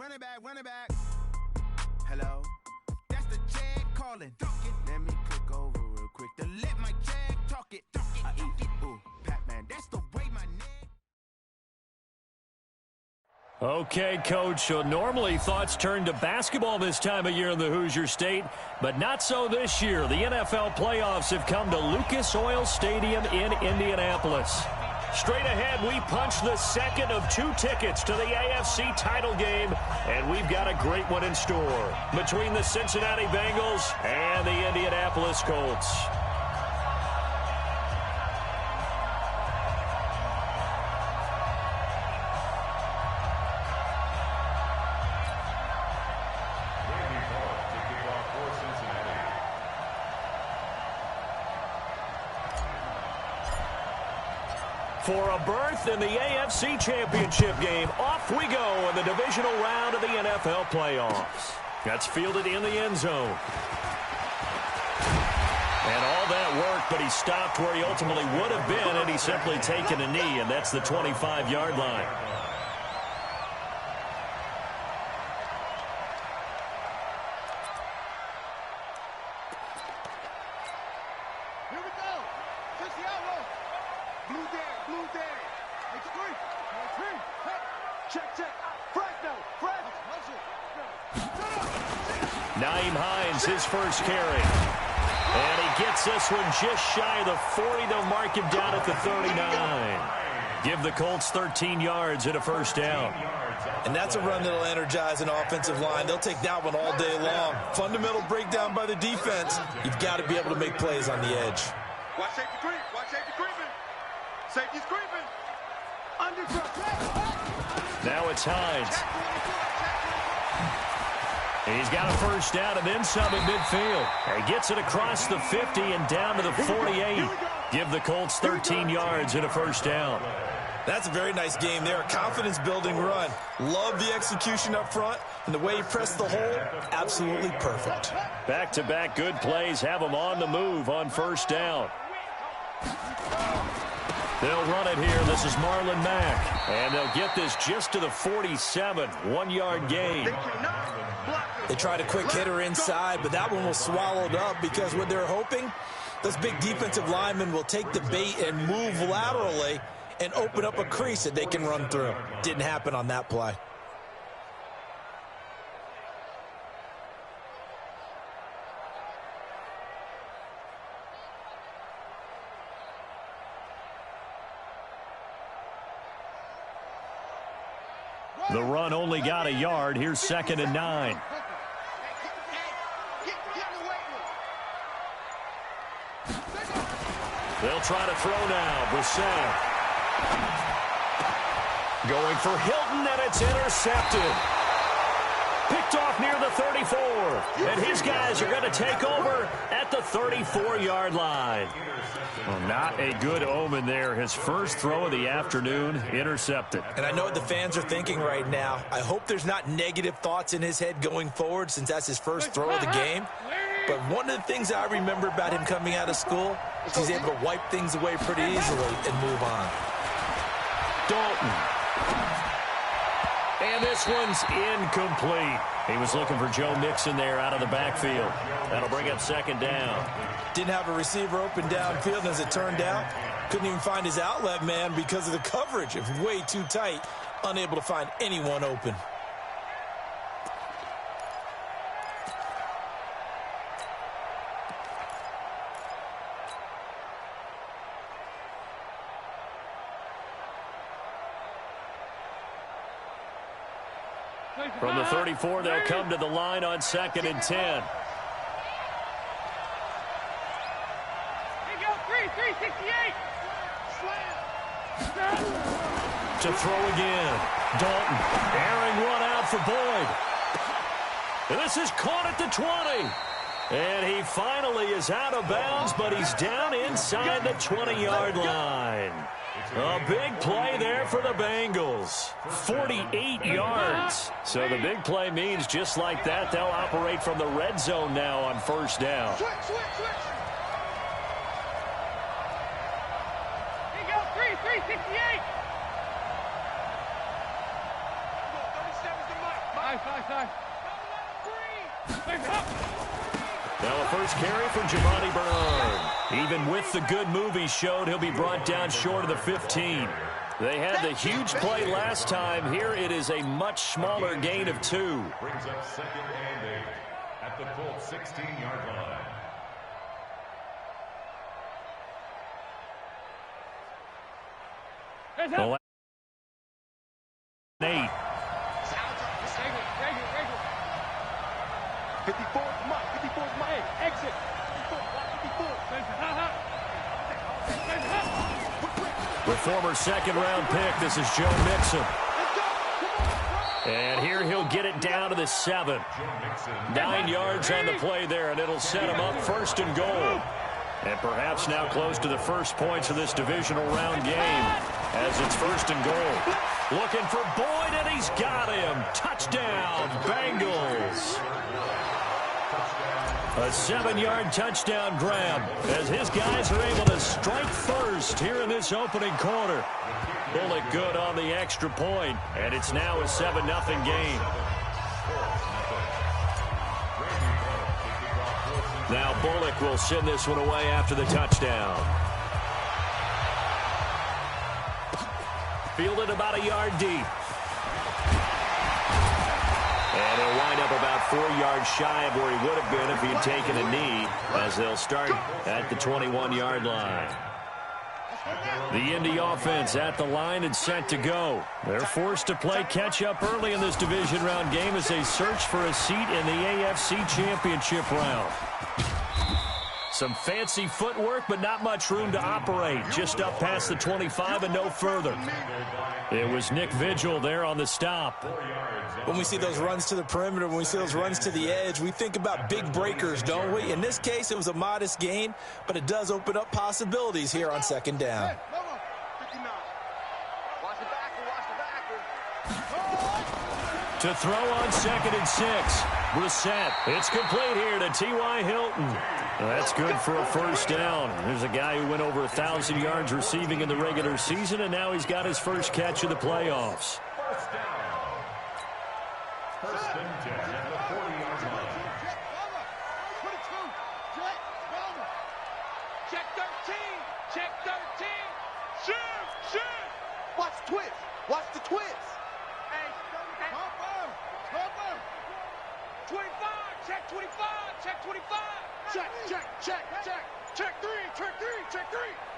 Run it back. Hello? That's the Chad calling. Let me click over real quick to let my Chad talk it. I eat it. Ooh, Pac-Man, that's the way my neck. Okay, Coach, so normally thoughts turn to basketball this time of year in the Hoosier State, but not so this year. The NFL playoffs have come to Lucas Oil Stadium in Indianapolis. Straight ahead, we punch the second of 2 tickets to the AFC title game, and we've got a great one in store between the Cincinnati Bengals and the Indianapolis Colts. For a berth in the AFC Championship game, off we go in the divisional round of the NFL playoffs. That's fielded in the end zone. And all that work, but he stopped where he ultimately would have been, and he's simply taken a knee, and that's the 25-yard line. His first carry. And he gets this one just shy of the 40. They'll mark him down at the 39. Give the Colts 13 yards and a first down. And that's a run that'll energize an offensive line. They'll take that one all day long. Fundamental breakdown by the defense. You've got to be able to make plays on the edge. Watch safety creep. Watch safety creeping. Safety's creeping. Now it's Hines. He's got a first down and then some at midfield. He gets it across the 50 and down to the 48. Give the Colts 13 yards and a first down. That's a very nice game there. A confidence-building run. Love the execution up front, and the way he pressed the hole, absolutely perfect. Back-to-back good plays have him on the move on first down. They'll run it here. This is Marlon Mack. And they'll get this just to the 47. 1-yard gain. They tried a quick hitter inside, but that one was swallowed up because what they're hoping, those big defensive linemen will take the bait and move laterally and open up a crease that they can run through. Didn't happen on that play. The run only got a yard. Here's 2nd and 9. They'll try to throw now. Brissett. Going for Hilton, and it's intercepted. Picked off near the 34. And his guys are going to take over at the 34-yard line. Well, not a good omen there. His first throw of the afternoon, intercepted. And I know what the fans are thinking right now. I hope there's not negative thoughts in his head going forward since that's his first throw of the game. But one of the things I remember about him coming out of school is he's able to wipe things away pretty easily and move on. Dalton. And this one's incomplete. He was looking for Joe Mixon there out of the backfield. That'll bring up 2nd down. Didn't have a receiver open downfield, and as it turned out, couldn't even find his outlet man because of the coverage. It was way too tight, unable to find anyone open. From the 34, they'll come to the line on 2nd and 10. Here you go, 368. To throw again. Dalton, airing one out for Boyd. And this is caught at the 20. And he finally is out of bounds, but he's down inside the 20-yard line. A big play there for the Bengals. 48 yards. So the big play means just like that, they'll operate from the red zone now on first down. Here you go, 368. Nice. Now a first carry from Giovanni Bernard. Even with the good move he showed, he'll be brought down short of the 15. They had the huge play last time. Here it is a much smaller gain of 2. Brings up 2nd and 8 at the Colts 16-yard line. 8. 54's Mike. Exit. 54. The former second-round pick, this is Joe Mixon. And here he'll get it down to the 7. 9 yards on the play there, and it'll set him up 1st and goal. And perhaps now close to the first points of this divisional round game as it's 1st and goal. Looking for Boyd, and he's got him. Touchdown, Bengals. A 7-yard touchdown grab as his guys are able to strike first here in this opening quarter. Bullock good on the extra point, and it's now a 7-0 game. Now Bullock will send this one away after the touchdown. Fielded about a yard deep. And he'll wind up about 4 yards shy of where he would have been if he had taken a knee, as they'll start at the 21-yard line. The Indy offense at the line and set to go. They're forced to play catch-up early in this division round game as they search for a seat in the AFC Championship round. Some fancy footwork, but not much room to operate. Just up past the 25 and no further. It was Nick Vigil there on the stop. When we see those runs to the perimeter, when we see those runs to the edge, we think about big breakers, don't we? In this case, it was a modest gain, but it does open up possibilities here on 2nd down. To throw on 2nd and 6. Brissett. It's complete here to T.Y. Hilton. That's good for a 1st down. There's a guy who went over 1,000 yards receiving in the regular season, and now he's got his first catch of the playoffs. 1st and 10 at the 40-yard line. Check 13. Check 13. Shoot. Watch twist. Watch the twist. Hey. 25. Check 25. Check 25. Check 3.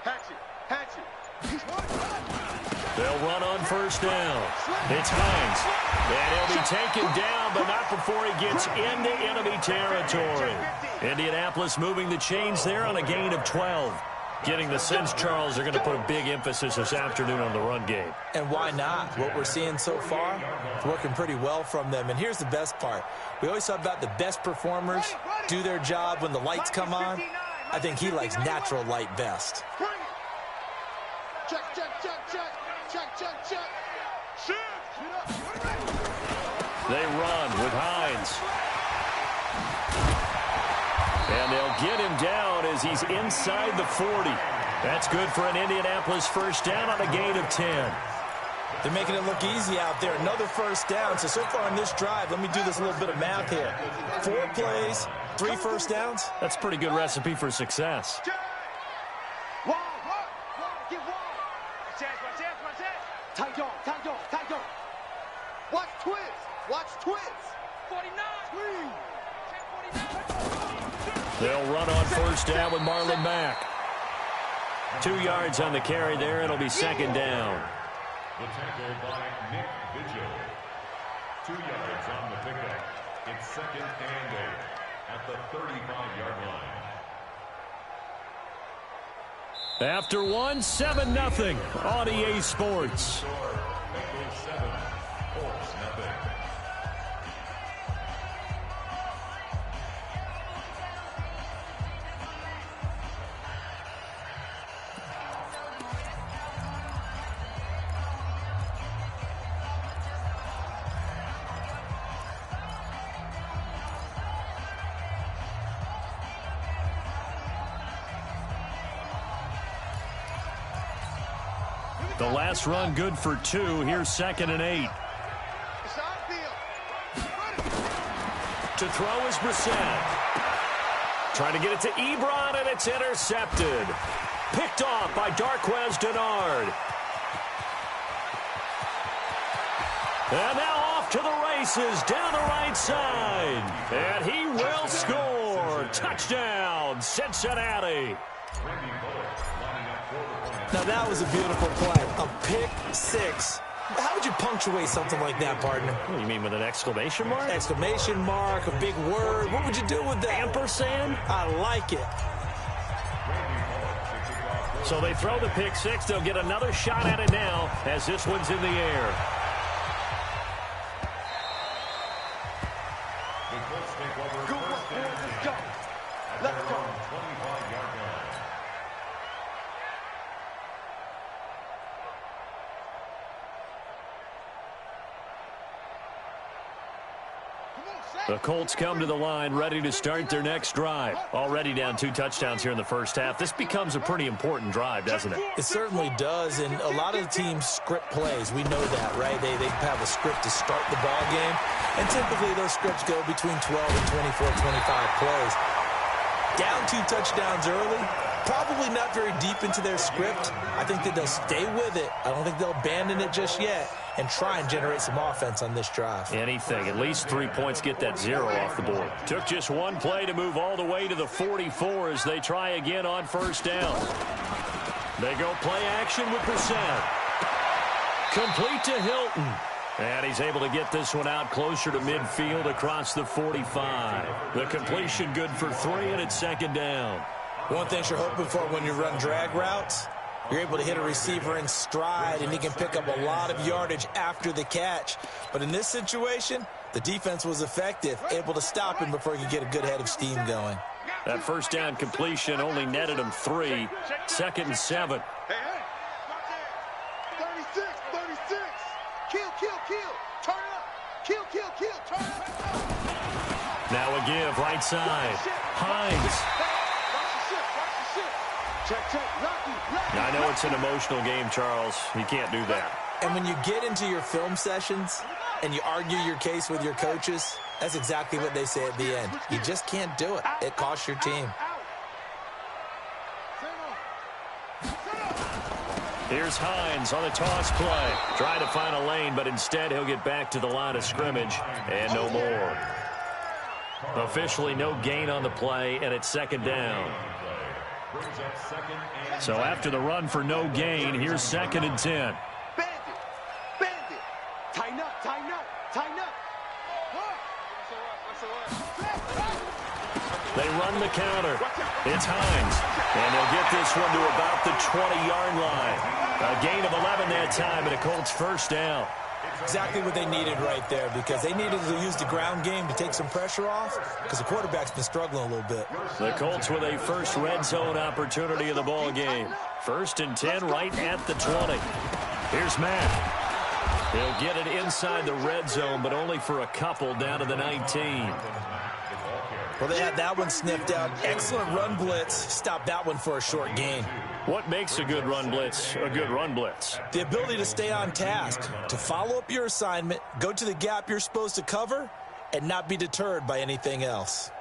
Hatchet. They'll run on 1st down. It's Hines. And he'll be taken down, but not before he gets into enemy territory. Indianapolis moving the chains there on a gain of 12. Getting the sense, Charles, they're going to put a big emphasis this afternoon on the run game. And why not? What we're seeing so far, it's working pretty well from them. And here's the best part. We always talk about the best performers do their job when the lights come on. I think he likes natural light best. Check. They run with Hines. And they'll get him down as he's inside the 40. That's good for an Indianapolis 1st down on a gain of 10. They're making it look easy out there. Another 1st down. So far in this drive, let me do this little bit of math here. 4 plays, 3 1st downs. That's a pretty good recipe for success. Tight on. Watch twist. 49. They'll run on 1st down with Marlon Mack. 2 yards on the carry there. It'll be 2nd down. The tackle by Nick Vigil. 2 yards on the pickup. It's 2nd and 8 at the 35-yard line. After 7-0 on EA Sports. Bengals 7, Colts 0. The last run good for 2. Here's 2nd and 8. It's our field. To throw is Brissett. Trying to get it to Ebron, and it's intercepted. Picked off by Darquez Dennard. And now off to the races down the right side. And he will score. Touchdown, Cincinnati. Now that was a beautiful play. A pick six. How would you punctuate something like that, partner? What do you mean, with an exclamation mark? Exclamation mark, a big word. What would you do with that? Ampersand? I like it. So they throw the pick six. They'll get another shot at it now as this one's in the air. Good work, boys. Let's go. Let's go. The Colts come to the line ready to start their next drive. Already down 2 touchdowns here in the first half. This becomes a pretty important drive, doesn't it? It certainly does, and a lot of the teams script plays. We know that, right? They have a script to start the ball game, and typically those scripts go between 12 and 24, 25 plays. Down 2 touchdowns early, probably not very deep into their script. I think that they'll stay with it. I don't think they'll abandon it just yet and try and generate some offense on this drive. Anything. At least 3 points, get that 0 off the board. Took just 1 play to move all the way to the 44 as they try again on first down. They go play action with Brissett. Complete to Hilton. And he's able to get this one out closer to midfield across the 45. The completion good for 3, and it's second down. One thing you're hoping for when you run drag routes, you're able to hit a receiver in stride, and he can pick up a lot of yardage after the catch. But in this situation, the defense was effective, able to stop him before he could get a good head of steam going. That first down completion only netted him 3. Second and 7. Hey, hey. 36, 36. Kill, kill, kill. Turn it up. Kill, kill, kill. Turn it up. Now a give right side. Hines. Check, check. Rocky, Rocky. I know it's an emotional game, Charles. You can't do that. And when you get into your film sessions and you argue your case with your coaches, that's exactly what they say at the end. You just can't do it. It costs your team. Here's Hines on the toss play. Trying to find a lane, but instead he'll get back to the line of scrimmage and no more. Officially no gain on the play, and it's second down. So after the run for no gain, here's second and 10. Bandit. Bandit. Tighten up, tighten up, tighten up. They run the counter. It's Hines. And they'll get this one to about the 20-yard line. A gain of 11 that time, and a Colts first down. Exactly what they needed right there, because they needed to use the ground game to take some pressure off, because the quarterback's been struggling a little bit. The Colts with a first red zone opportunity of the ball game. First and 10 right at the 20. Here's Matt. He'll get it inside the red zone, but only for a couple down to the 19. Well, they had that one sniffed out. Excellent run blitz. Stopped that one for a short gain. What makes a good run blitz a good run blitz? The ability to stay on task, to follow up your assignment, go to the gap you're supposed to cover, and not be deterred by anything else.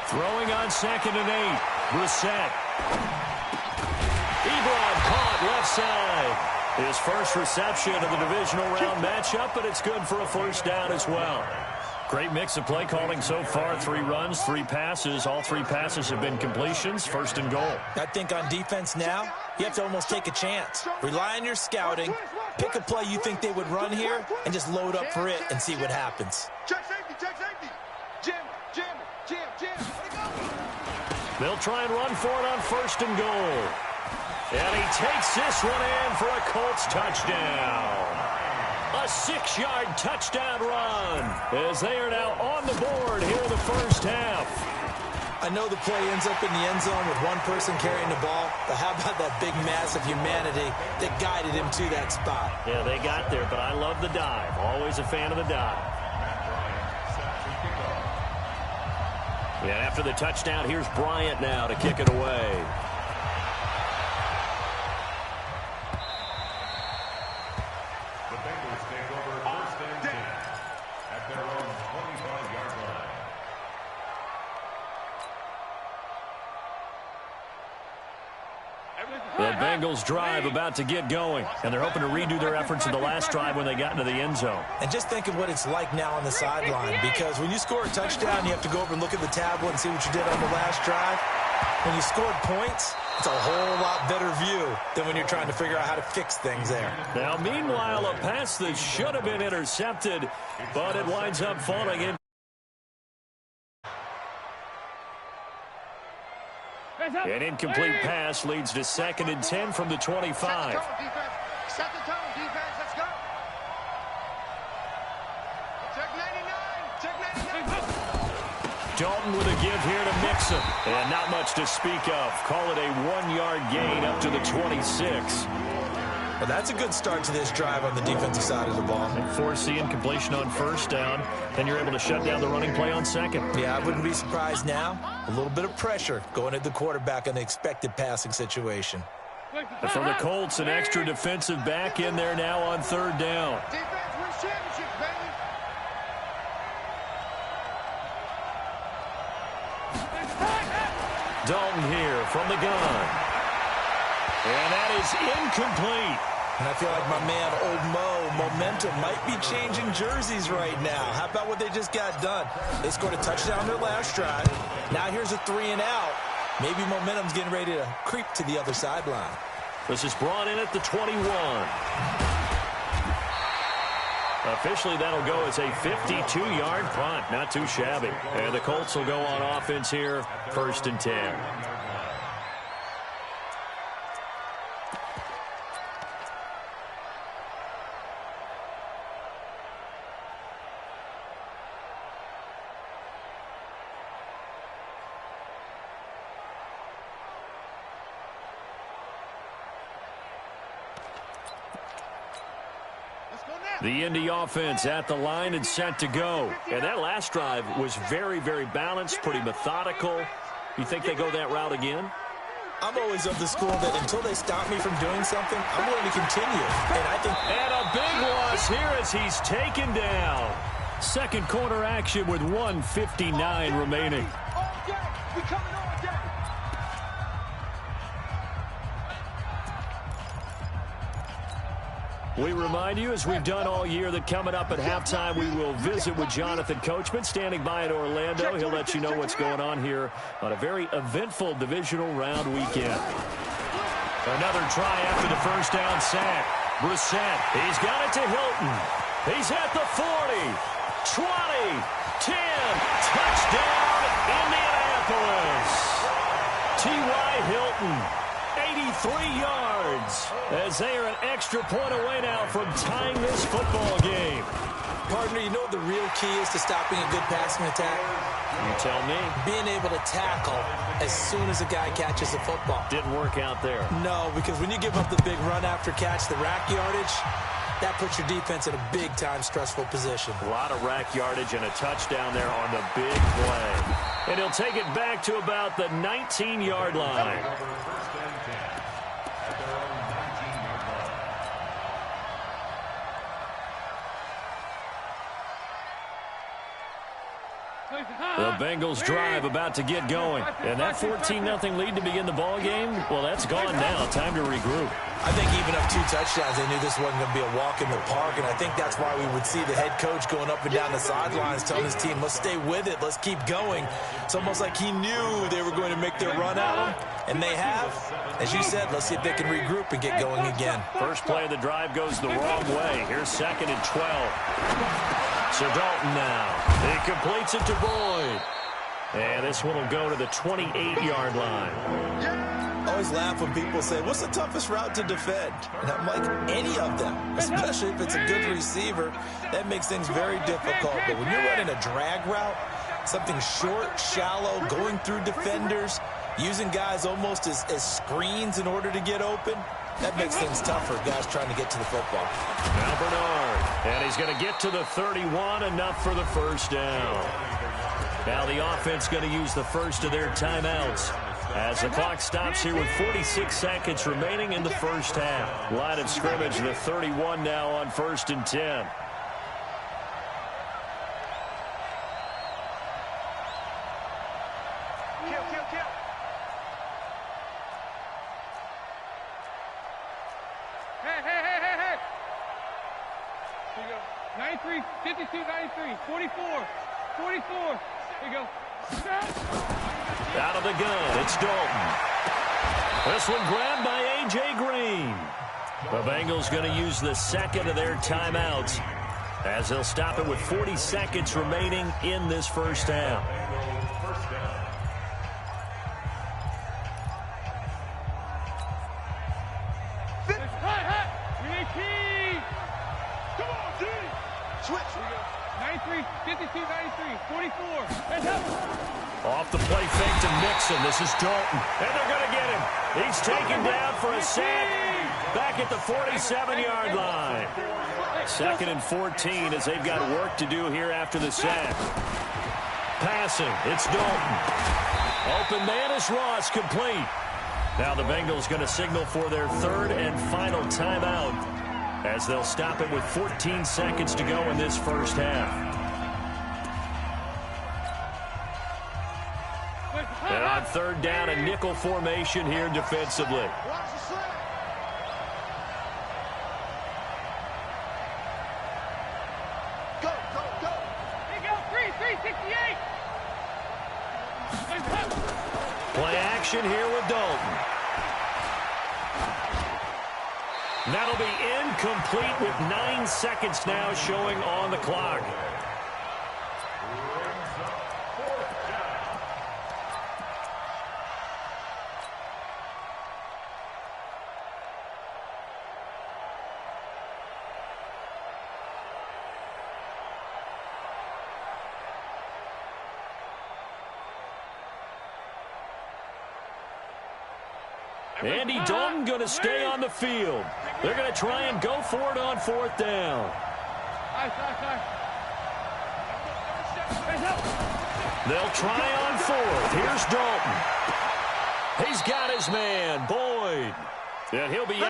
Throwing on second and 8. Brissett. Ebron caught left side. His first reception of the divisional round matchup, but it's good for a first down as well. Great mix of play calling so far. 3 runs, 3 passes. All 3 passes have been completions. First and goal. I think on defense now, you have to almost take a chance. Rely on your scouting. Pick a play you think they would run here, and just load up for it and see what happens. Check safety, check safety. Jam, jam, jam, jam. They'll try and run for it on first and goal. And he takes this one in for a Colts touchdown. A 6-yard touchdown run as they are now on the board here in the first half. I know the play ends up in the end zone with one person carrying the ball, but how about that big mass of humanity that guided him to that spot? Yeah, they got there, but I love the dive. Always a fan of the dive. Yeah, after the touchdown, here's Bryant now to kick it away. The Bengals drive about to get going, and they're hoping to redo their efforts in the last drive when they got into the end zone. And just think of what it's like now on the sideline, because when you score a touchdown, you have to go over and look at the tablet and see what you did on the last drive. When you scored points, it's a whole lot better view than when you're trying to figure out how to fix things there. Now, meanwhile, a pass that should have been intercepted, but it winds up falling in. An incomplete pass leads to 2nd and 10 from the 25. Set the tone, defense. Let's go. Check 99. Check 99. Dalton with a give here to Mixon. And not much to speak of. Call it a 1-yard gain up to the 26. Well, that's a good start to this drive on the defensive side of the ball. And force the incompletion on 1st down. Then you're able to shut down the running play on 2nd. Yeah, I wouldn't be surprised now. A little bit of pressure going at the quarterback in the expected passing situation. And for the Colts, an extra defensive back in there now on 3rd down. Defense wins championships, baby. Dalton here from the gun. And that is incomplete. And I feel like my man, Old Mo, momentum might be changing jerseys right now. How about what they just got done? They scored a touchdown their last drive. Now here's a 3 and out. Maybe momentum's getting ready to creep to the other sideline. This is brought in at the 21. Officially, that'll go as a 52-yard punt. Not too shabby. And the Colts will go on offense here, 1st and 10. The Indy offense at the line and set to go. And that last drive was very, very balanced, pretty methodical. You think they go that route again? I'm always of the school that until they stop me from doing something, I'm going to continue. And a big loss here as he's taken down. 2nd quarter action with 1:59 remaining. All day. We coming all day. We remind you, as we've done all year, that coming up at halftime, we will visit with Jonathan Coachman, standing by in Orlando. He'll let you know what's going on here on a very eventful divisional round weekend. Another try after the 1st down sack. Brissett, he's got it to Hilton. He's at the 40, 20, 10, touchdown, Indianapolis. T.Y. Hilton. 83 yards as they are an extra point away now from tying this football game. Partner, you know what the real key is to stopping a good passing attack? You tell me. Being able to tackle as soon as a guy catches the football. Didn't work out there. No, because when you give up the big run after catch, the rack yardage, that puts your defense in a big-time stressful position. A lot of rack yardage and a touchdown there on the big play. And he'll take it back to about the 19-yard line. The Bengals drive about to get going. And that 14-0 lead to begin the ball game, well, that's gone now. Time to regroup. I think even up 2 touchdowns, they knew this wasn't going to be a walk in the park, and I think that's why we would see the head coach going up and down the sidelines telling his team, let's stay with it, let's keep going. It's almost like he knew they were going to make their run at him, and they have. As you said, let's see if they can regroup and get going again. First play of the drive goes the wrong way. Here's 2nd and 12. So Dalton now. He completes it to Boyd. And this one will go to the 28-yard line. I always laugh when people say, what's the toughest route to defend? And I'm like, any of them, especially if it's a good receiver. That makes things very difficult. But when you're running a drag route, something short, shallow, going through defenders, using guys almost as screens in order to get open, that makes things tougher, guys trying to get to the football. Now Bernard, and he's going to get to the 31, enough for the 1st down. Now the offense going to use the first of their timeouts as the clock stops here with 46 seconds remaining in the 1st half. Line of scrimmage, the 31 now on 1st and 10. 93, 52, 93, 44, 44. There you go. Out of the gun, it's Dalton. This one grabbed by A.J. Green. The Bengals going to use the second of their timeouts as they'll stop it with 40 seconds remaining in this first half. Switch. 93, 52, 93, 44. Off the play fake to Mixon. This is Dalton. And they're going to get him. He's taken down for a sack back at the 47-yard line. Second and 14 as they've got work to do here after the sack. Passing. It's Dalton. Open man is Ross, complete. Now the Bengals going to signal for their third and final timeout as they'll stop it with 14 seconds to go in this first half. And on third down, a nickel formation here defensively. Watch the slide. Go, go, go. There you go. 368. Play action here with Dalton. That'll be incomplete with 9 seconds now showing on the clock. Andy Dalton going to stay on the field. They're going to try and go for it on fourth down. They'll try on fourth. Here's Dalton. He's got his man, Boyd. And he'll be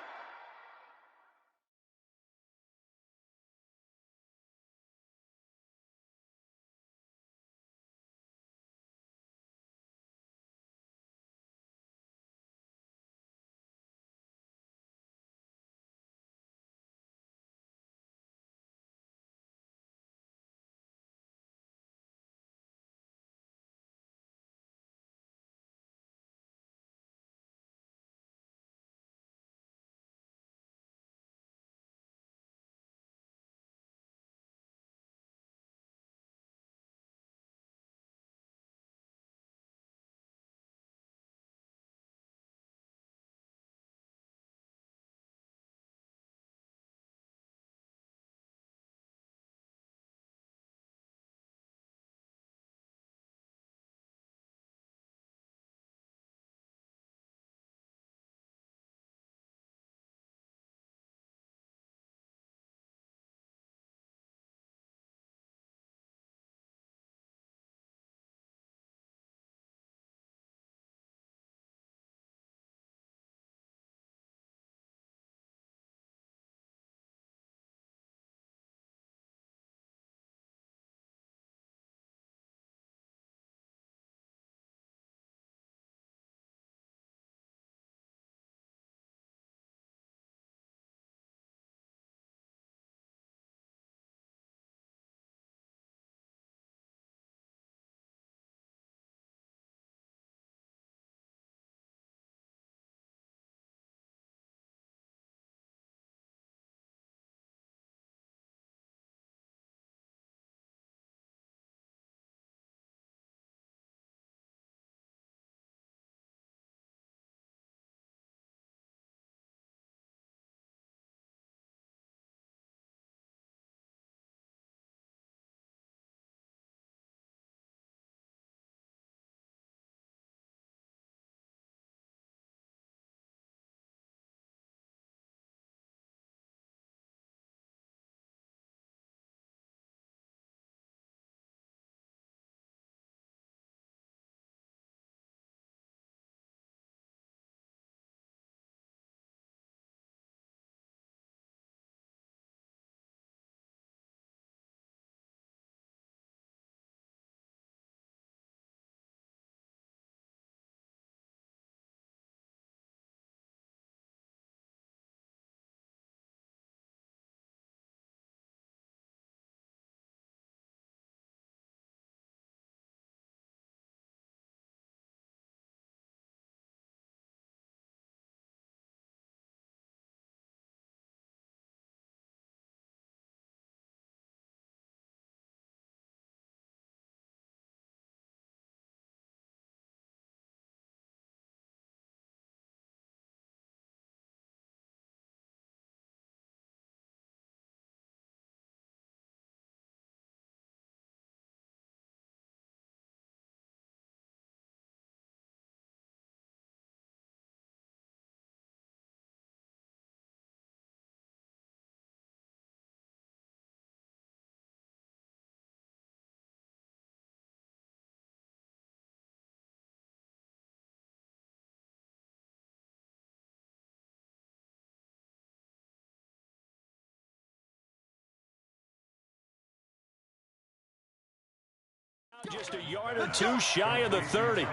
Just a yard or two shy of the 30. A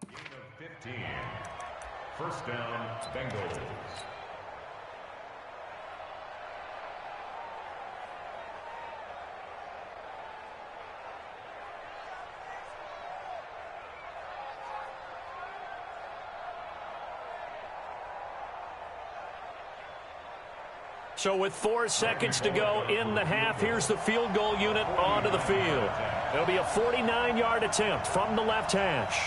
gain of 15. First down, Bengals. So with 4 seconds to go in the half, here's the field goal unit onto the field. It'll be a 49-yard attempt from the left hash.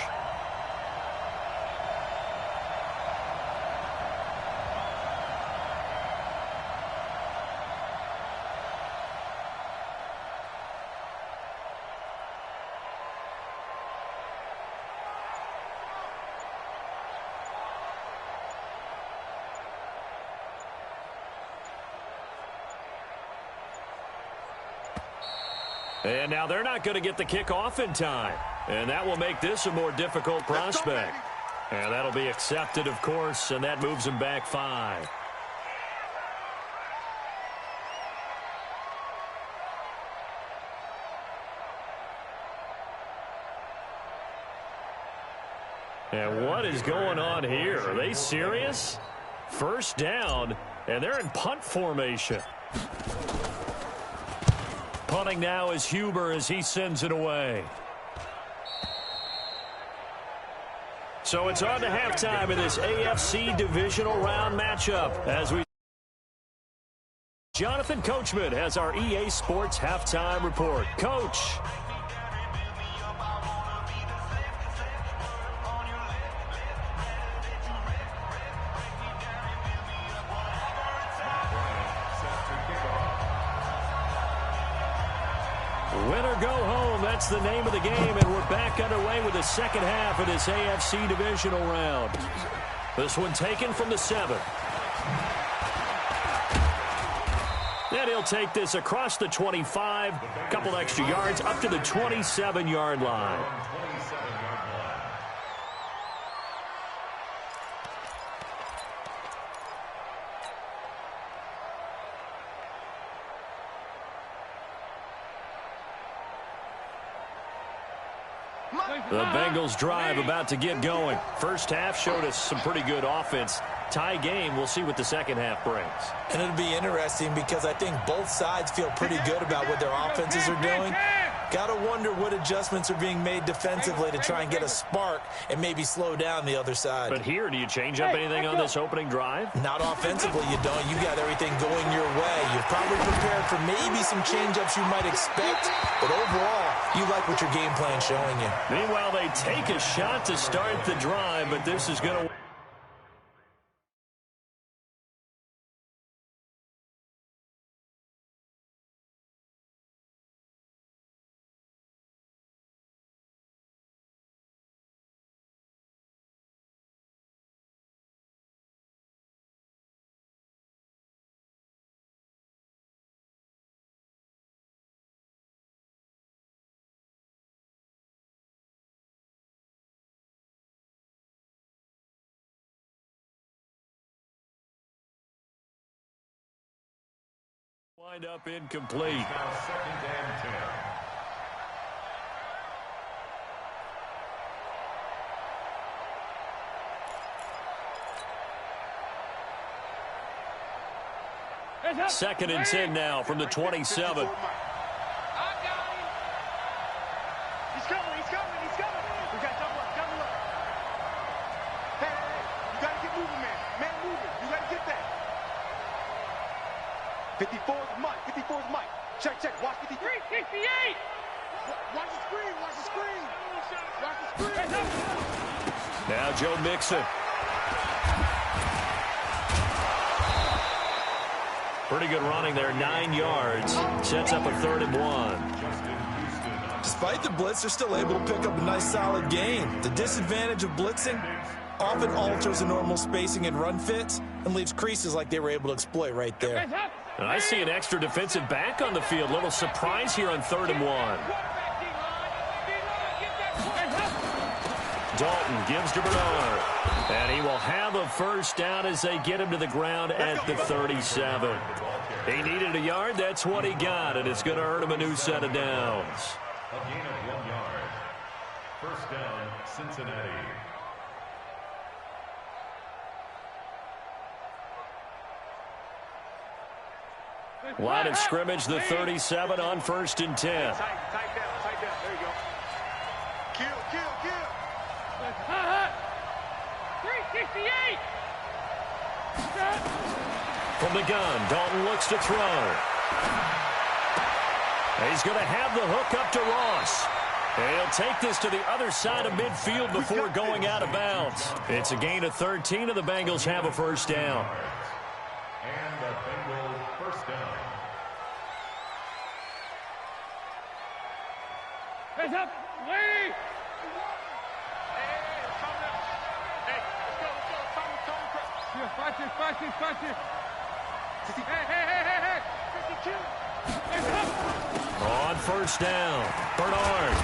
And now they're not going to get the kickoff in time. And that will make this a more difficult prospect. And that'll be accepted, of course, and that moves them back 5. And what is going on here? Are they serious? First down, and they're in punt formation. Punting now is Huber as he sends it away. So it's on to halftime in this AFC divisional round matchup as we... Jonathan Coachman has our EA Sports halftime report. Coach. Win or go home, that's the name of the game, and we're back underway with the second half of this AFC divisional round. This one taken from the 7. Then he'll take this across the 25, a couple extra yards, up to the 27-yard line. The Bengals drive about to get going. First half showed us some pretty good offense. Tie game, we'll see what the second half brings. And it'll be interesting because I think both sides feel pretty good about what their offenses are doing. Got to wonder what adjustments are being made defensively to try and get a spark and maybe slow down the other side. But here, do you change up anything on this opening drive? Not offensively, you don't. You got everything going your way. You've probably prepared for maybe some change-ups you might expect, but overall, you like what your game plan's showing you. Meanwhile, they take a shot to start the drive, but this is going to... Wind up incomplete. Now second and 10. Second and 10 now from the 27. He's coming. We got double up. Hey, you got to get moving, man. Man moving. You got to get that. 54 is Mike. Check. Watch 53. 368. Watch the screen. Now Joe Mixon. Pretty good running there, 9 yards. Sets up a 3rd and 1. Despite the blitz, they're still able to pick up a nice solid gain. The disadvantage of blitzing, often alters the normal spacing and run fits and leaves creases like they were able to exploit right there. And I see an extra defensive back on the field. Little surprise here on 3rd and 1. Dalton gives to Bernard. And he will have a first down as they get him to the ground at the 37. He needed a yard. That's what he got, and it's going to earn him a new set of downs. A gain of 1 yard. First down, Cincinnati. Line of scrimmage, the 37 on 1st and 10. Tight down. There you go. Kill. 368. From the gun, Dalton looks to throw. He's going to have the hook up to Ross. And he'll take this to the other side of midfield before going out of bounds. It's a gain of 13, and the Bengals have a first down. And the Bengals first down. Hands up. Lady. Watch this. Hey. 52. Hands up. On first down, Bernard.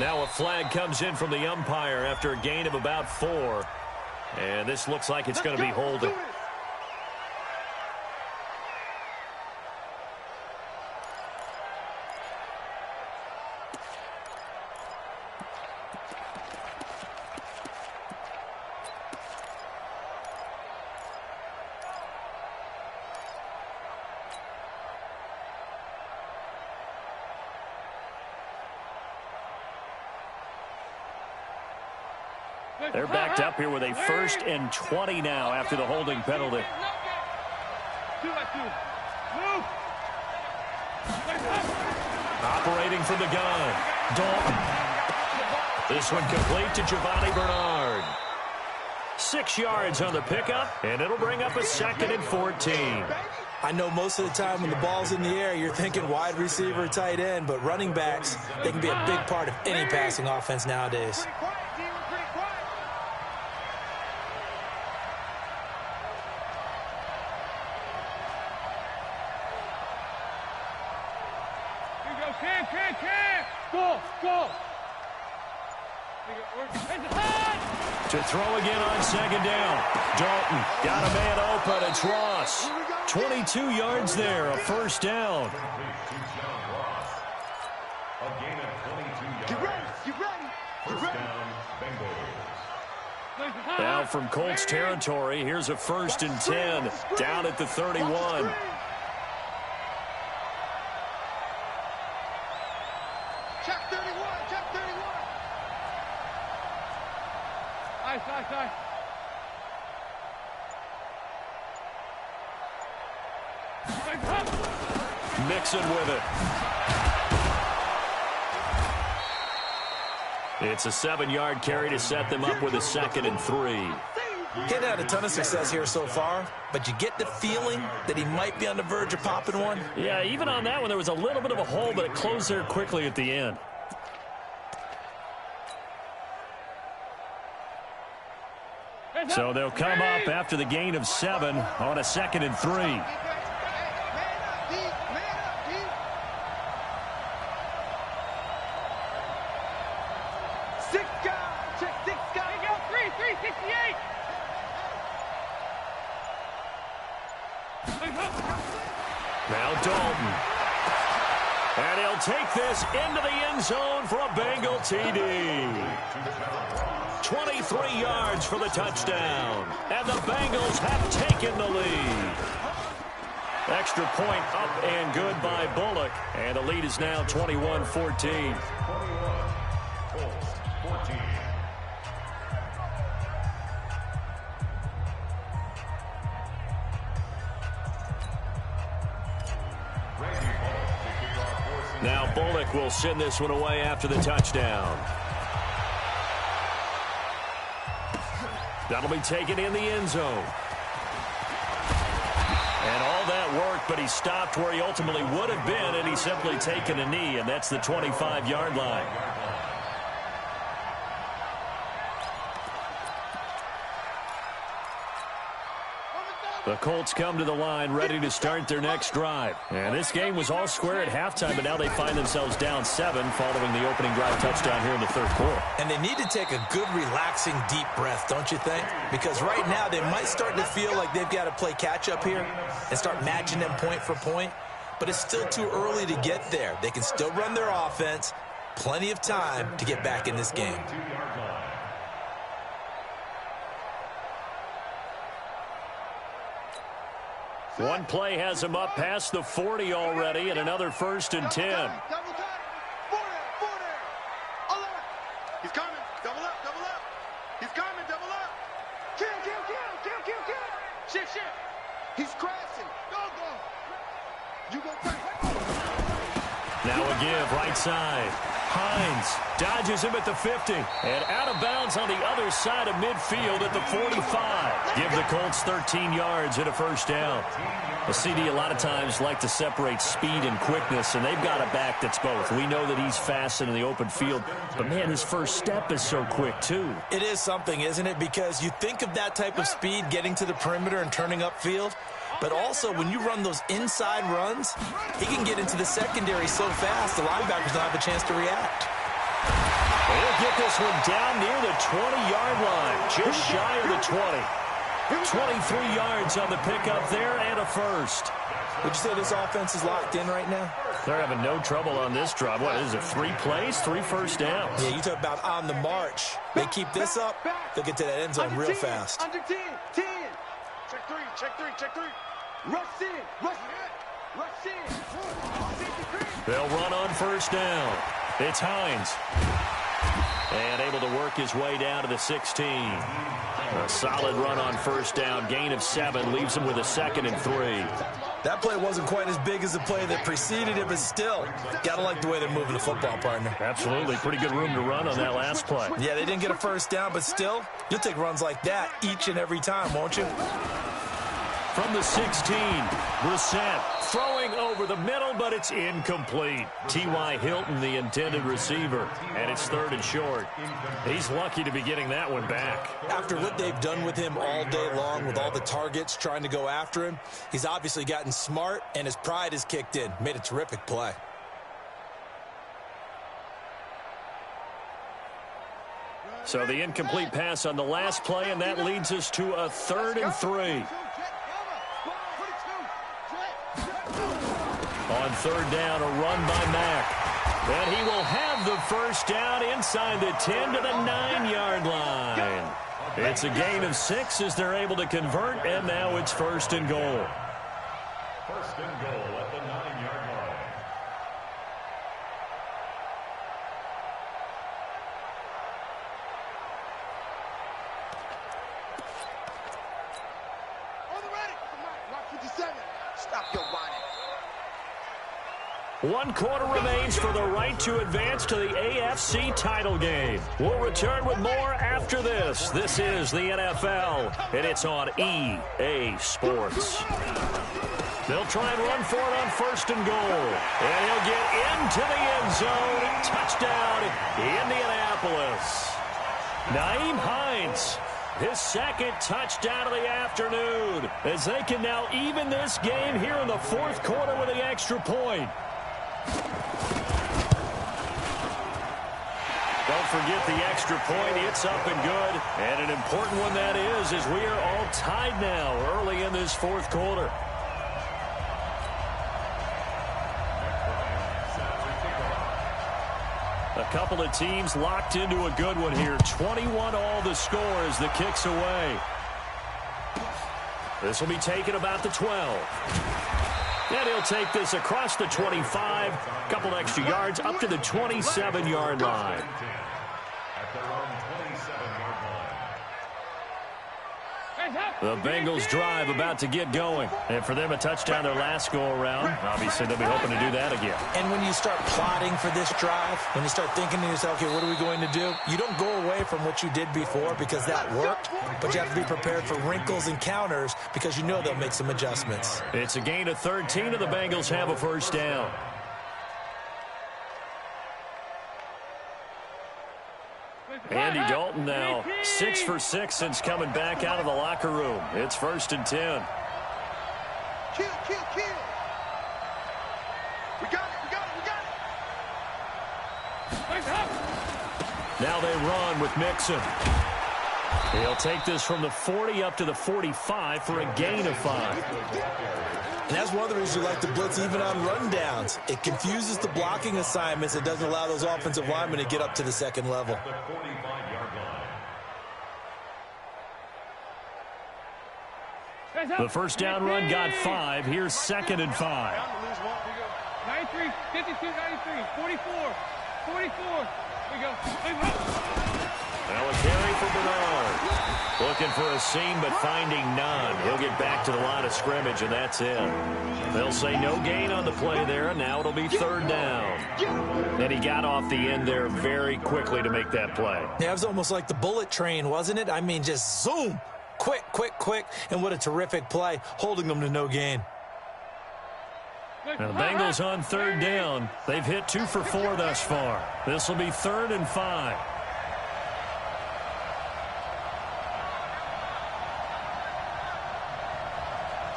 Now a flag comes in from the umpire after a gain of about 4. And this looks like it's going to be holding. They're backed up here with a 1st and 20 now after the holding penalty. 2 by 2. Move. Operating from the gun, Dalton. This one complete to Giovanni Bernard. 6 yards on the pickup, and it'll bring up a 2nd and 14. I know most of the time when the ball's in the air, you're thinking wide receiver, tight end, but running backs, they can be a big part of any passing offense nowadays. Go. To throw again on 2nd down. Dalton got a man open. It's Ross. 22 yards there, a first down. A gain of 22 yards. Get ready. First down, Bengals. Now from Colts territory, here's a 1st and 10 down at the 31. Check 31. Nice. Mixon with it. It's a 7-yard carry to set them up with a 2nd and 3. He hadn't had a ton of success here so far, but you get the feeling that he might be on the verge of popping one. Yeah, even on that one, there was a little bit of a hole, but it closed there quickly at the end. So they'll come up after the gain of 7 on a 2nd and 3. Man up, D. 6 guys. Check 6 guys. 368. Now Dalton. And he'll take this into the end zone for a Bengal TD. 23 yards for the touchdown. And the Bengals have taken the lead. Extra point up and good by Bullock. And the lead is now 21-14. 21, Colts, 14. Now Bullock will send this one away after the touchdown. That'll be taken in the end zone. And all that work, but he stopped where he ultimately would have been, and he's simply taken a knee, and that's the 25-yard line. The Colts come to the line ready to start their next drive. And this game was all square at halftime, but now they find themselves down 7 following the opening drive touchdown here in the third quarter. And they need to take a good, relaxing, deep breath, don't you think? Because right now they might start to feel like they've got to play catch-up here and start matching them point for point. But it's still too early to get there. They can still run their offense. Plenty of time to get back in this game. One play has him up past the 40 already, and another 1st and 10. Double time. 40. He's coming. Double up. He's coming. Double up. Kill. Shift. He's crashing. Go. You go first. Now a give, right side. Hines dodges him at the 50. And out of bounds on the other side of midfield at the 45. Give the Colts 13 yards and a 1st down. The CD a lot of times like to separate speed and quickness, and they've got a back that's both. We know that he's fast in the open field, but, man, his first step is so quick, too. It is something, isn't it? Because you think of that type of speed getting to the perimeter and turning upfield, but also when you run those inside runs, he can get into the secondary so fast the linebackers don't have a chance to react. They'll get this one down near the 20-yard line, just shy of the 20. 23 yards on the pickup there and a 1st. Would you say this offense is locked in right now? They're having no trouble on this drive. What is it, 3 plays, 3 first downs? Yeah, you talk about on the march. They keep this up, they'll get to that end zone real fast. Under 10. Check three. Rush in. They'll run on 1st down. It's Hines. And able to work his way down to the 16. A solid run on 1st down. Gain of 7 leaves him with a 2nd and 3. That play wasn't quite as big as the play that preceded it, but still, got to like the way they're moving the football, partner. Absolutely. Pretty good room to run on that last play. Yeah, they didn't get a 1st down, but still, you'll take runs like that each and every time, won't you? From the 16, Brissett throwing over the middle, but it's incomplete. T.Y. Hilton, the intended receiver, and it's 3rd and short. He's lucky to be getting that one back. After what they've done with him all day long, with all the targets trying to go after him, he's obviously gotten smart, and his pride has kicked in. Made a terrific play. So the incomplete pass on the last play, and that leads us to a 3rd and 3. On 3rd down, a run by Mack. And he will have the 1st down inside the 10 to the 9-yard line. It's a gain of 6 as they're able to convert, and now it's 1st and goal. 1st and goal at the 9-yard line. On the ready. Watch 57. Stop your whining. 1 quarter remains for the right to advance to the AFC title game. We'll return with more after this. This is the NFL, and it's on EA Sports. They'll try and run for it on 1st and goal. And he'll get into the end zone. Touchdown, Indianapolis. Nyheim Hines, his 2nd touchdown of the afternoon, as they can now even this game here in the 4th quarter with the extra point. Don't forget the extra point. It's up and good. And an important one that is, as we are all tied now early in this 4th quarter. A couple of teams locked into a good one here. 21 all the score as the kick's away. This will be taken about the 12. And he'll take this across the 25, a couple extra yards, up to the 27-yard line. At their own 27-yard line. The Bengals drive about to get going. And for them, a touchdown their last go-around. Obviously, they'll be hoping to do that again. And when you start plotting for this drive, when you start thinking to yourself, okay, what are we going to do? You don't go away from what you did before because that worked, but you have to be prepared for wrinkles and counters because you know they'll make some adjustments. It's a gain of 13, and the Bengals have a 1st down. Andy Dalton now 6 for 6 since coming back out of the locker room. It's 1st and 10. Kill, kill, kill. We got it, we got it, we got it. Now they run with Mixon. He'll take this from the 40 up to the 45 for a gain of 5. And that's one of the reasons you like to blitz even on rundowns. It confuses the blocking assignments. It doesn't allow those offensive linemen to get up to the second level. The first down run got 5. Here's 2nd and 5. 93, 52, 93, 44, 44. We go. Now a carry for Bernard. Looking for a seam, but finding none. He'll get back to the line of scrimmage, and that's it. They'll say no gain on the play there, and now it'll be 3rd down. And he got off the end there very quickly to make that play. Yeah, it was almost like the bullet train, wasn't it? I mean, just zoom. Quick, quick, quick. And what a terrific play, holding them to no gain. Now the Bengals on 3rd down. They've hit 2 for 4 thus far. This will be 3rd and 5.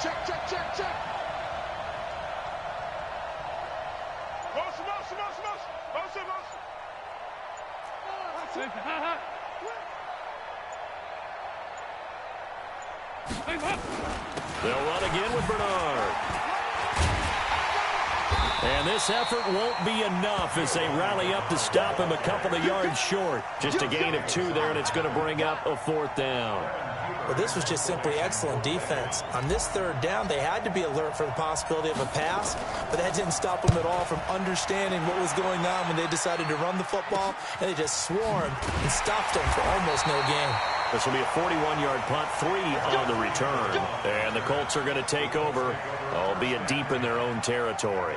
Check, check, check, check. Motion, motion, motion, motion. Motion, motion. They'll run again with Bernard. And this effort won't be enough as they rally up to stop him a couple of yards short. Just a gain of 2 there, and it's going to bring up a 4th down. Well, this was just simply excellent defense. On this 3rd down, they had to be alert for the possibility of a pass, but that didn't stop them at all from understanding what was going on when they decided to run the football, and they just swarmed and stopped them for almost no gain. This will be a 41-yard punt, 3 on the return. And the Colts are going to take over, albeit deep in their own territory.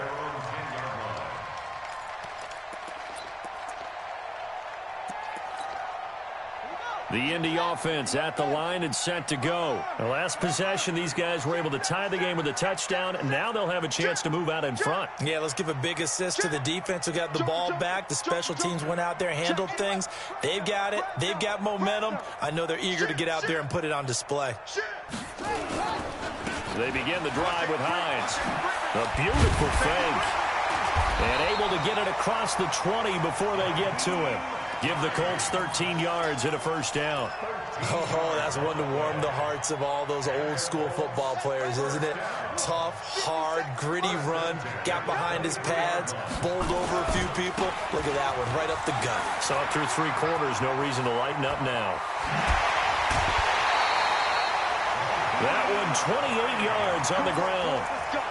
The Indy offense at the line and set to go. The last possession, these guys were able to tie the game with a touchdown, and now they'll have a chance to move out in front. Yeah, let's give a big assist to the defense who got the ball back. The special teams went out there, handled things. They've got it. They've got momentum. I know they're eager to get out there and put it on display. They begin the drive with Hines. A beautiful fake. And able to get it across the 20 before they get to him. Give the Colts 13 yards and a 1st down. Oh, that's one to warm the hearts of all those old-school football players, isn't it? Tough, hard, gritty run. Got behind his pads, bowled over a few people. Look at that one, right up the gut. Saw it through 3 quarters. No reason to lighten up now. That one, 28 yards on the ground.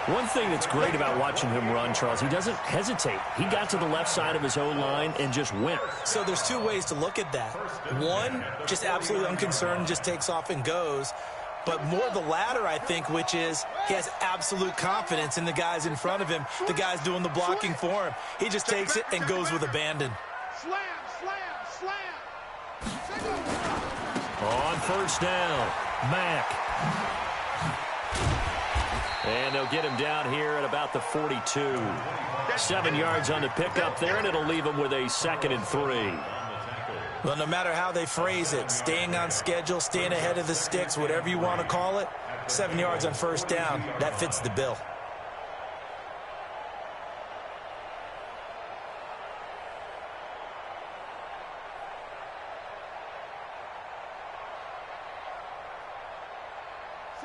One thing that's great about watching him run, Charles, he doesn't hesitate. He got to the left side of his own line and just went. So there's 2 ways to look at that. One, just absolutely unconcerned, just takes off and goes. But more the latter, I think, which is he has absolute confidence in the guys in front of him, the guys doing the blocking for him. He just takes it and goes with abandon. Slam, slam, slam. On 1st down, Mack. And they'll get him down here at about the 42. 7 yards on the pickup there, and it'll leave him with a 2nd and 3. Well, no matter how they phrase it, staying on schedule, staying ahead of the sticks, whatever you want to call it, 7 yards on 1st down, that fits the bill.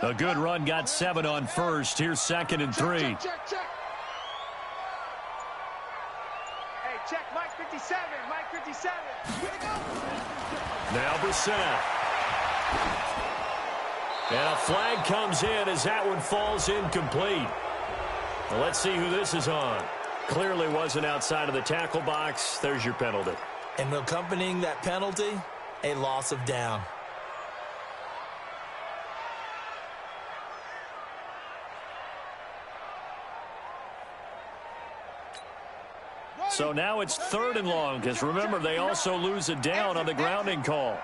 A good run got 7 on 1st. Here's 2nd and 3. Check, check, check. Hey, check Mike 57, Mike 57. Here we go. Now Brissett. And a flag comes in as that one falls incomplete. Well, let's see who this is on. Clearly wasn't outside of the tackle box. There's your penalty. And accompanying that penalty, a loss of down. So now it's 3rd and long, because remember, they also lose a down on the grounding call.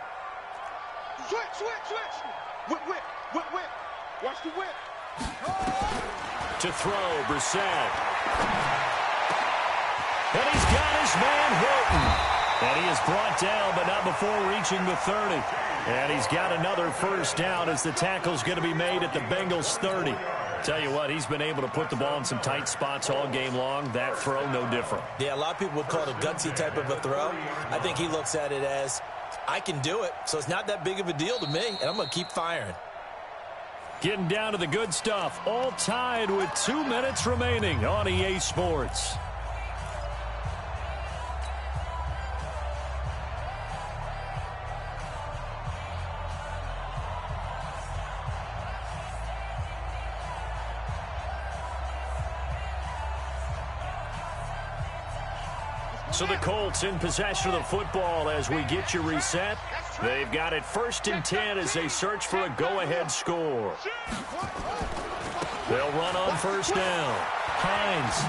Switch, switch, switch. Whip, whip, whip, whip. Watch the whip. To throw, Brissett. And he's got his man Hilton. And he is brought down, but not before reaching the 30. And he's got another 1st down as the tackle's going to be made at the Bengals 30. Tell you what, he's been able to put the ball in some tight spots all game long. That throw, no different. Yeah, a lot of people would call it a gutsy type of a throw. I think he looks at it as, I can do it, so it's not that big of a deal to me, and I'm going to keep firing. Getting down to the good stuff. All tied with 2 minutes remaining on EA Sports. So the Colts in possession of the football as we get you reset. They've got it 1st and 10 as they search for a go-ahead score. They'll run on 1st down. Hines.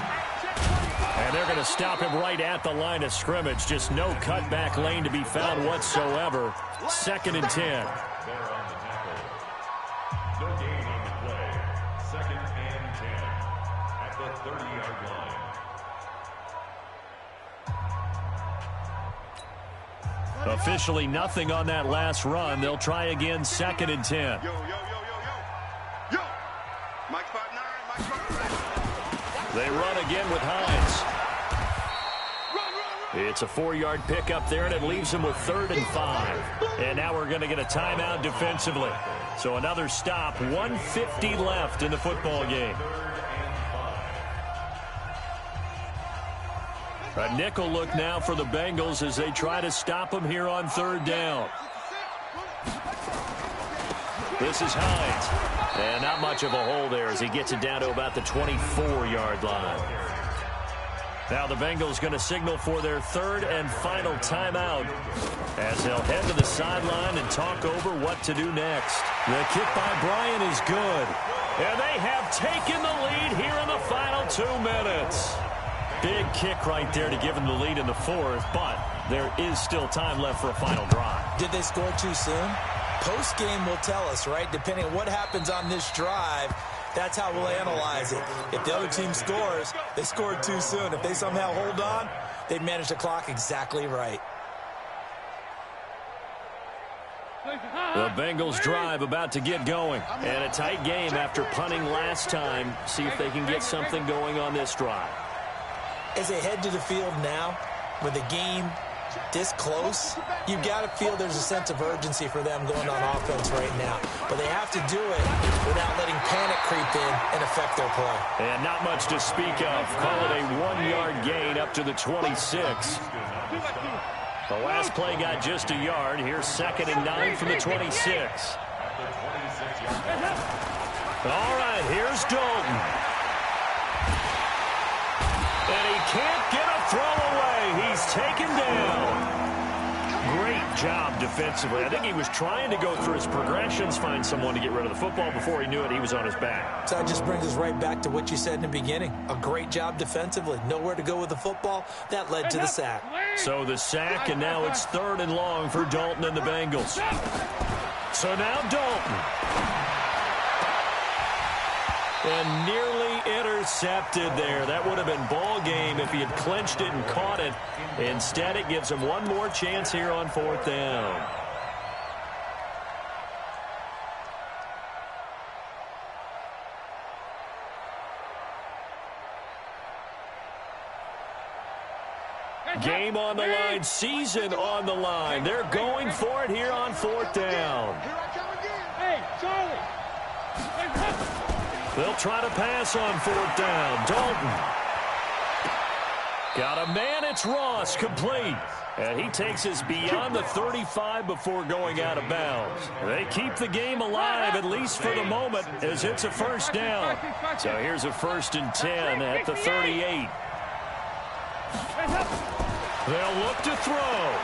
And they're going to stop him right at the line of scrimmage. Just no cutback lane to be found whatsoever. 2nd and 10. There on the tackle. No gain on the play. 2nd and 10 at the 30-yard line. Officially nothing on that last run. They'll try again 2nd and 10. Yo, yo, yo, yo, yo. Yo. Mike 5'9", Mike 5'9". They run again with Hines. It's a 4-yard pickup there, and it leaves them with 3rd and 5. And now we're going to get a timeout defensively. So another stop, 1:50 left in the football game. A nickel look now for the Bengals as they try to stop him here on 3rd down. This is Hines. And not much of a hole there as he gets it down to about the 24-yard line. Now the Bengals going to signal for their 3rd and final timeout as they'll head to the sideline and talk over what to do next. The kick by Bryant is good. And they have taken the lead here in the final 2 minutes. Big kick right there to give them the lead in the 4th, but there is still time left for a final drive. Did they score too soon? Post-game will tell us, right? Depending on what happens on this drive, that's how we'll analyze it. If the other team scores, they scored too soon. If they somehow hold on, they've managed the clock exactly right. The Bengals drive about to get going. And a tight game after punting last time. See if they can get something going on this drive. As they head to the field now, with the game this close, you've got to feel there's a sense of urgency for them going on offense right now. But they have to do it without letting panic creep in and affect their play. And not much to speak of. Call it a 1-yard gain up to the 26. The last play got just a yard. Here's 2nd and 9 from the 26. All right, here's Dalton. And he can't get a throw away. He's taken down. Great job defensively. I think he was trying to go through his progressions, find someone to get rid of the football. Before he knew it, he was on his back. So that just brings us right back to what you said in the beginning. A great job defensively. Nowhere to go with the football. That led to the sack. So the sack, and now it's 3rd and long for Dalton and the Bengals. So now Dalton. And nearly intercepted there. That would have been ball game if he had clinched it and caught it. Instead, it gives him one more chance here on 4th down. Game on the line, season on the line. They're going for it here on 4th down. Hey, Charlie. They'll try to pass on 4th down. Dalton. Got a man, it's Ross, complete. And he takes us beyond the 35 before going out of bounds. They keep the game alive, at least for the moment, as it's a 1st down. So here's a 1st and 10 at the 38. They'll look to throw.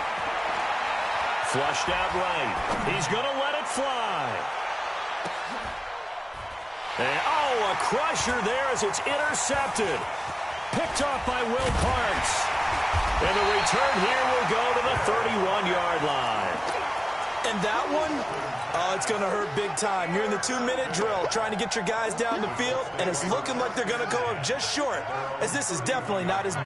Flushed out right. He's going to let it fly. And, oh, a crusher there as it's intercepted. Picked off by Will Parks. And the return here will go to the 31-yard line. And that one, it's going to hurt big time. You're in the 2-minute drill trying to get your guys down the field, and it's looking like they're going to go up just short, as this is definitely not his